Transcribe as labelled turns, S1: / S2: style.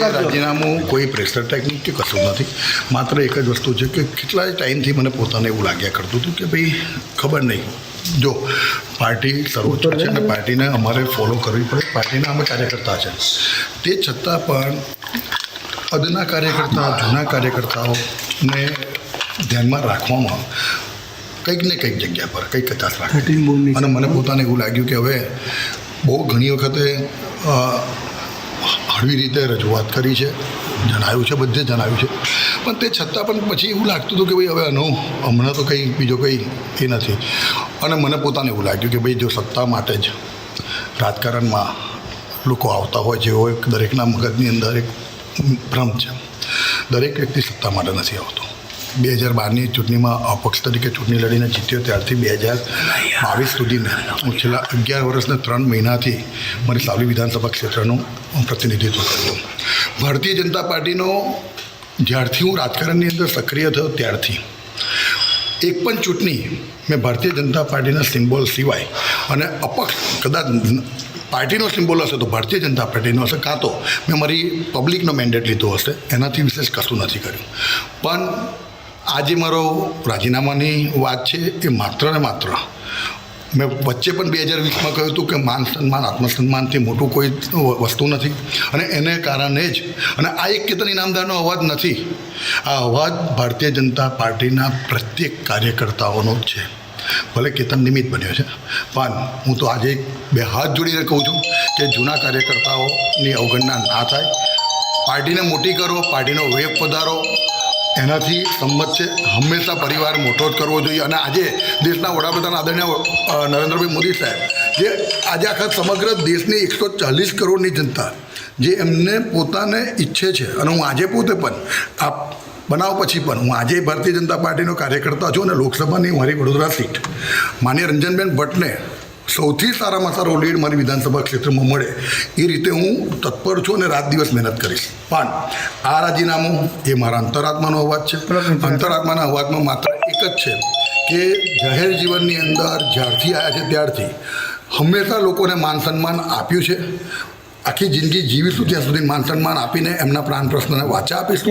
S1: રાજીનામું કોઈ પ્રેશર ટાઈપનું કે કશું નથી. માત્ર એક જ વસ્તુ છે કે કેટલાય ટાઈમથી મને પોતાને એવું લાગ્યા કરતું હતું કે ભાઈ ખબર નહીં, જો પાર્ટી સર્વોચ્ચ છે અને પાર્ટીને અમારે ફોલો કરવી પડે, પાર્ટીના અમે કાર્યકર્તા છે. તે છતાં પણ અદના કાર્યકર્તા, જૂના કાર્યકર્તાઓને ધ્યાનમાં રાખવામાં કંઈક ને કંઈક જગ્યા પર કંઈક કચાશ રાખે. અને મને પોતાને એવું લાગ્યું કે હવે બહુ ઘણી વખતે હળવી રીતે રજૂઆત કરી છે, જણાવ્યું છે, બધે જણાવ્યું છે, પણ તે છતાં પણ પછી એવું લાગતું હતું કે ભાઈ હવે હમણાં તો કંઈ બીજો કંઈ એ નથી. અને મને પોતાને એવું લાગ્યું કે ભાઈ જો સત્તા માટે જ રાજકારણમાં લોકો આવતા હોય, જેવો એક દરેકના મગજની અંદર એક ભ્રમ છે. દરેક વ્યક્તિ સત્તા માટે નથી આવતો. 2012ની ચૂંટણીમાં અપક્ષ તરીકે ચૂંટણી લડીને જીત્યો ત્યારથી 2022 સુધીને હું છેલ્લા 11 વર્ષને 3 મહિનાથી મારી સાવલી વિધાનસભા ક્ષેત્રનું પ્રતિનિધિત્વ કર્યું. ભારતીય જનતા પાર્ટીનો જ્યારથી હું રાજકારણની અંદર સક્રિય થયો ત્યારથી એક પણ ચૂંટણી મેં ભારતીય જનતા પાર્ટીના સિમ્બોલ સિવાય અને અપક્ષ કદાચ પાર્ટીનો સિમ્બોલ હશે તો ભારતીય જનતા પાર્ટીનો હશે, કાં તો મેં મારી પબ્લિકનો મેન્ડેટ લીધો હશે, એનાથી વિશેષ કશું નથી કર્યું. પણ આજે મારો રાજીનામાની વાત છે એ માત્ર ને માત્ર મેં વચ્ચે પણ 2020માં કહ્યું હતું કે માન સન્માન, આત્મસન્માનથી મોટું કોઈ વસ્તુ નથી. અને એને કારણે જ, અને આ એક કેતન ઇનામદારનો અવાજ નથી, આ અવાજ ભારતીય જનતા પાર્ટીના પ્રત્યેક કાર્યકર્તાઓનો જ છે. ભલે કેતન નિમિત્ત બન્યો છે, પણ હું તો આજે 2 હાથ જોડીને કહું છું કે જૂના કાર્યકર્તાઓની અવગણના ના થાય. પાર્ટીને મોટી કરો, પાર્ટીનો વેગ વધારો, એનાથી સંમત છે. હંમેશા પરિવાર મોટો જ કરવો જોઈએ. અને આજે દેશના વડાપ્રધાન આદરણીય નરેન્દ્રભાઈ મોદી સાહેબ, જે આજે આખા સમગ્ર દેશની 140 કરોડની જનતા જે એમને પોતાને ઈચ્છે છે, અને હું આજે પોતે પણ આ બનાવ પછી પણ હું આજે ભારતીય જનતા પાર્ટીનો કાર્યકર્તા છું અને લોકસભાની મારી વડોદરા સીટ માનીય રંજનબેન ભટ્ટને સૌથી સારામાં સારો લીડ મારી વિધાનસભા ક્ષેત્રમાં મળે એ રીતે હું તત્પર છું અને રાત દિવસ મહેનત કરીશ. પણ આ રાજીનામું એ મારા અંતરાત્માનો અવાજ છે. અંતરાત્માના અવાજમાં માત્ર એક જ છે કે જાહેર જીવનની અંદર જ્યારથી આવ્યા છે ત્યારથી હંમેશા લોકોને માન સન્માન આપ્યું છે. આખી જિંદગી જીવીશું ત્યાં સુધી માન સન્માન આપીને એમના પ્રાણ પ્રશ્નને વાચા આપીશું.